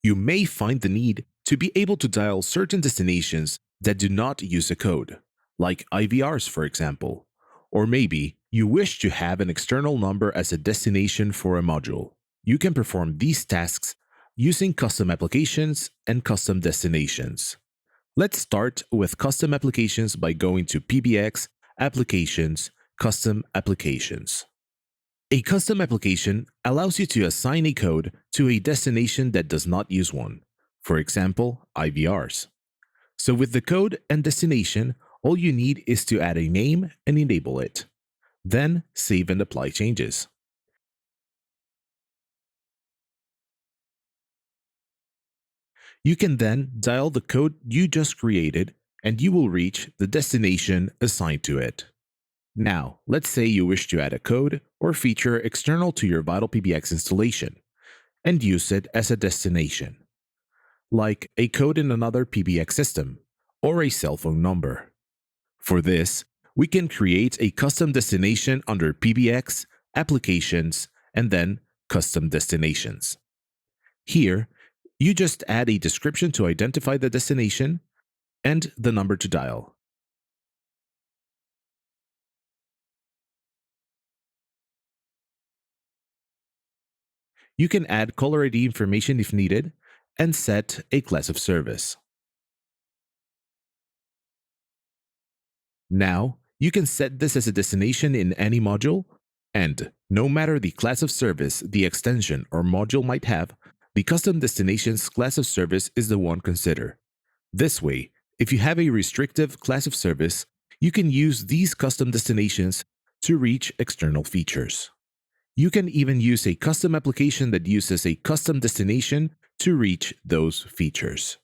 you may find the need to be able to dial certain destinations that do not use a code, like IVRs for example. Or maybe you wish to have an external number as a destination for a module. You can perform these tasks using custom applications and custom destinations. Let's start with custom applications by going to PBX, Applications, Custom Applications. A custom application allows you to assign a code to a destination that does not use one, for example, IVRs. So with the code and destination, all you need is to add a name and enable it. Then save and apply changes. You can then dial the code you just created and you will reach the destination assigned to it. Now, let's say you wish to add a code or feature external to your VitalPBX installation and use it as a destination, like a code in another PBX system or a cell phone number. For this, we can create a custom destination under PBX, Applications, and then Custom Destinations. Here, you just add a description to identify the destination and the number to dial. You can add caller ID information if needed and set a class of service. Now, you can set this as a destination in any module, and no matter the class of service the extension or module might have, the custom destinations class of service is the one considered. This way, if you have a restrictive class of service, you can use these custom destinations to reach external features. You can even use a custom application that uses a custom destination to reach those features.